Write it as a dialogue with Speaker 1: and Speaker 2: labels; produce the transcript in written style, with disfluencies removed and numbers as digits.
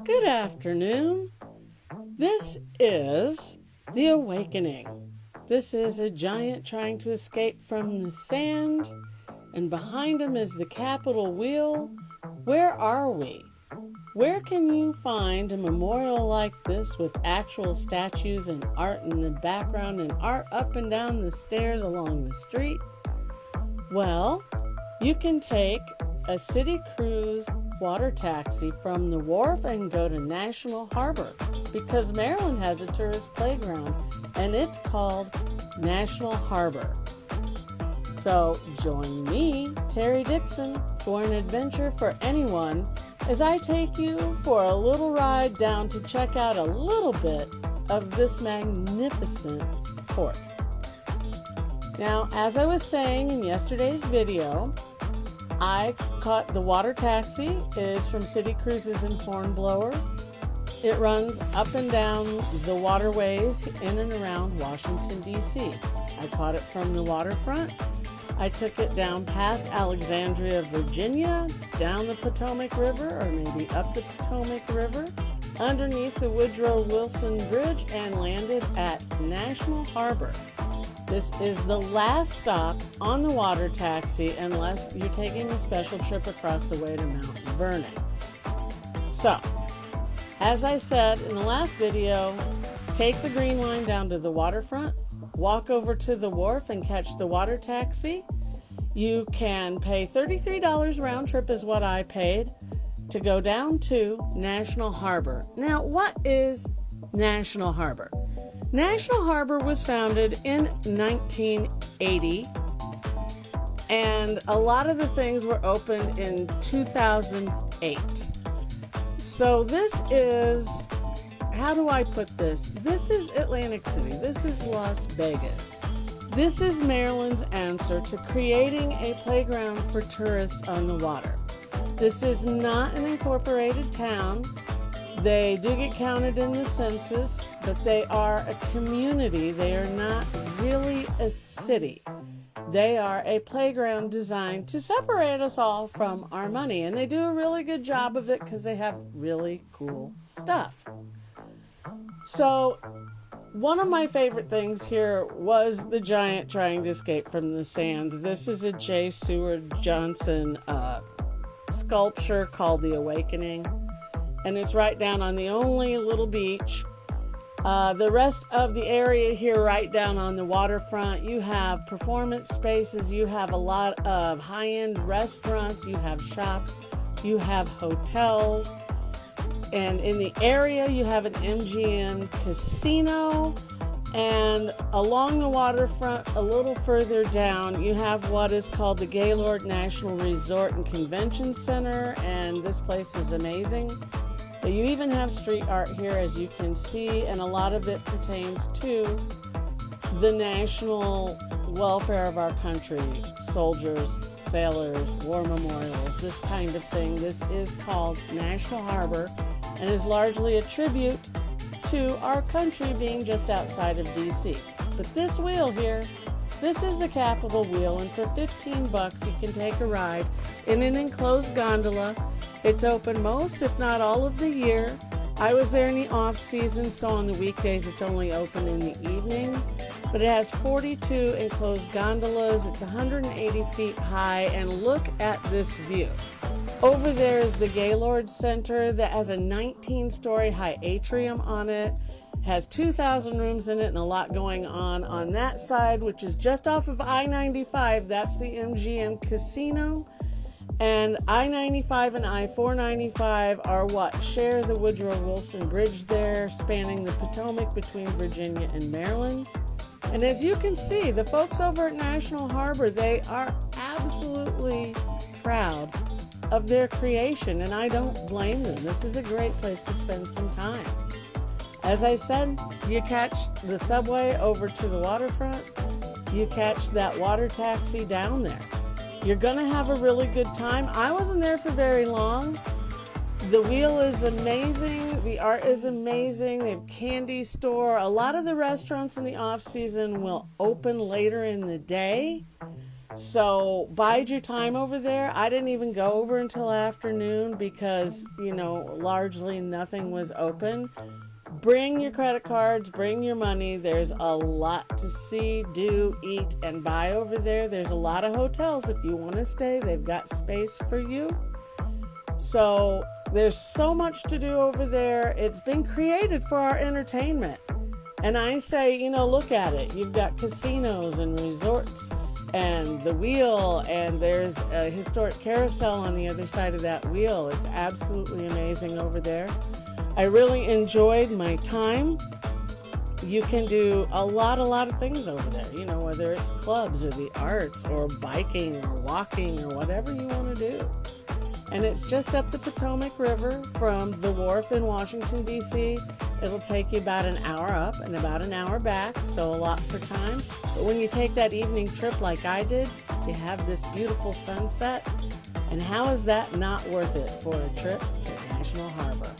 Speaker 1: Good afternoon. This is The Awakening. This is a giant trying to escape from the sand, and behind him is the Capitol wheel. Where are we? Where can you find a memorial like this with actual statues and art in the background and art up and down the stairs along the street? Well, you can take a city cruise water taxi from the Wharf and go to National Harbor, because Maryland has a tourist playground and it's called National Harbor. So join me, Terry Dixon, for an adventure for anyone as I take you for a little ride down to check out a little bit of this magnificent port. Now, as I was saying in yesterday's video, I caught the water taxi. It is from City Cruises in Hornblower. It runs up and down the waterways in and around Washington DC. I caught it from the waterfront. I took it down past Alexandria, Virginia, down the Potomac River, or maybe up the Potomac River, underneath the Woodrow Wilson Bridge, and landed at National Harbor. This is the last stop on the water taxi unless you're taking a special trip across the way to Mount Vernon. So, as I said in the last video, take the green line down to the waterfront, walk over to the wharf and catch the water taxi. You can pay $33 round trip is what I paid to go down to National Harbor. Now, what is National Harbor? National Harbor was founded in 1980, and a lot of the things were opened in 2008. So this is, how do I put this? This is Atlantic City. This is Las Vegas. This is Maryland's answer to creating a playground for tourists on the water. This is not an incorporated town. They do get counted in the census, but they are a community. They are not really a city. They are a playground designed to separate us all from our money, and they do a really good job of it because they have really cool stuff. So, one of my favorite things here was the giant trying to escape from the sand. This is a J. Seward Johnson sculpture called The Awakening, and it's right down on the only little beach. The rest of the area here right down on the waterfront, you have performance spaces, you have a lot of high-end restaurants, you have shops, you have hotels, and in the area you have an MGM casino, and along the waterfront a little further down you have what is called the Gaylord National Resort and Convention Center, and this place is amazing. You even have street art here, as you can see, and a lot of it pertains to the national welfare of our country, soldiers, sailors, war memorials, this kind of thing. This is called National Harbor and is largely a tribute to our country being just outside of DC. But this wheel here, this is the Capitol wheel, and for $15 you can take a ride in an enclosed gondola. It's open most, if not all of the year. I was there in the off season, so on the weekdays it's only open in the evening. But it has 42 enclosed gondolas. It's 180 feet high, and look at this view. Over there is the Gaylord Center that has a 19-story high atrium on it. Has 2,000 rooms in it and a lot going on that side, which is just off of I-95. That's the MGM Casino. And I-95 and I-495 are what share the Woodrow Wilson Bridge there, spanning the Potomac between Virginia and Maryland. And as you can see, the folks over at National Harbor, they are absolutely proud of their creation, and I don't blame them. This is a great place to spend some time. As I said, you catch the subway over to the waterfront, you catch that water taxi down there. You're going to have a really good time. I wasn't there for very long. The wheel is amazing. The art is amazing. They have a candy store. A lot of the restaurants in the off season will open later in the day. So bide your time over there. I didn't even go over until afternoon because, largely nothing was open. Bring your credit cards, bring your money. There's a lot to see, do, eat, and buy over there. There's a lot of hotels. If you want to stay, they've got space for you. So there's so much to do over there. It's been created for our entertainment. And I say, look at it. You've got casinos and resorts and the wheel, and there's a historic carousel on the other side of that wheel. It's absolutely amazing over there. I really enjoyed my time. You can do a lot of things over there, whether it's clubs or the arts or biking or walking or whatever you want to do. And it's just up the Potomac River from the Wharf in Washington, DC. It'll take you about an hour up and about an hour back, so a lot for time. But when you take that evening trip like I did, you have this beautiful sunset. And how is that not worth it for a trip to National Harbor?